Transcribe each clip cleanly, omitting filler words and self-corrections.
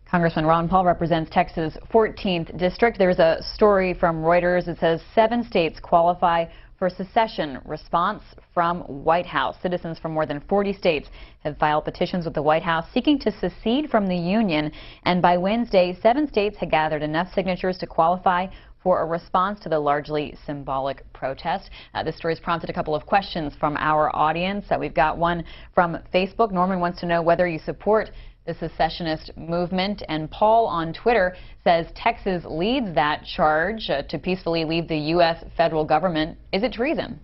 Congressman Ron Paul represents Texas' 14th district. There's a story from Reuters that says 7 states qualify for secession response from White House. Citizens from more than 40 states have filed petitions with the White House seeking to secede from the Union. And by Wednesday, 7 states had gathered enough signatures to qualify for a response to the largely symbolic protest. This story has prompted a couple of questions from our audience. We've got one from Facebook. Norman wants to know whether you support the secessionist movement, and Paul on Twitter says Texas leads that charge to peacefully leave the U.S. federal government. Is it treason?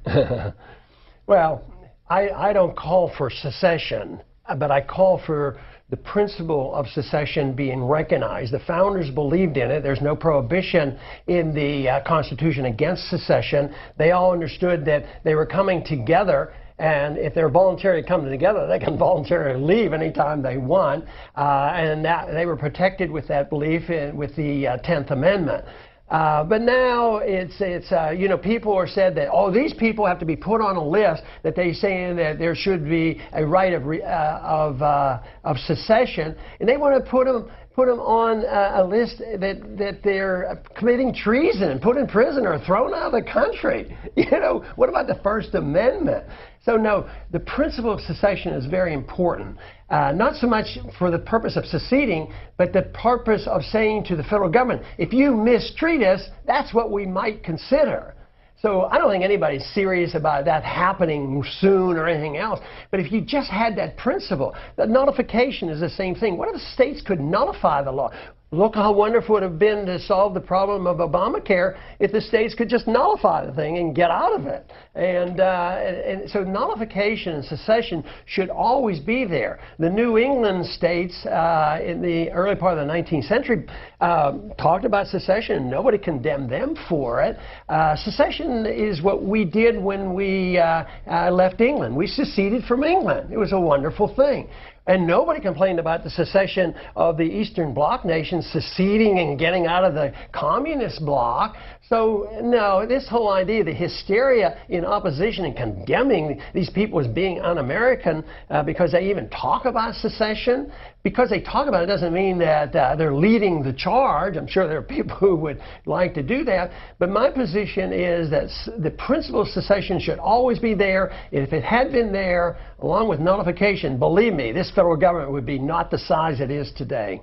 Well, I don't call for secession, but I call for the principle of secession being recognized. The founders believed in it. There's no prohibition in the Constitution against secession. They all understood that they were coming together, and if they're voluntarily coming together, they can voluntarily leave anytime they want. And that, they were protected with that belief with the 10th Amendment. But now you know, people are said that, oh, these people have to be put on a list, that they're saying that there should be a right of secession, and they want to put them on a list that they're committing treason and put in prison or thrown out of the country. You know, what about the First Amendment? So no, the principle of secession is very important. Not so much for the purpose of seceding, but the purpose of saying to the federal government, if you mistreat us, that's what we might consider. So I don't think anybody's serious about that happening soon or anything else. But if you just had that principle, that nullification is the same thing. What if the states could nullify the law? Look how wonderful it would have been to solve the problem of Obamacare if the states could just nullify the thing and get out of it. And so nullification and secession should always be there. The New England states in the early part of the 19th century talked about secession. Nobody condemned them for it. Secession is what we did when we left England. We seceded from England. It was a wonderful thing. And nobody complained about the secession of the Eastern Bloc nations seceding and getting out of the communist bloc. So, no, this whole idea, the hysteria in opposition and condemning these people as being un-American because they even talk about secession, because they talk about it doesn't mean that they're leading the charge. I'm sure there are people who would like to do that. But my position is that the principle of secession should always be there. If it had been there, along with nullification, believe me, this federal government would be not the size it is today.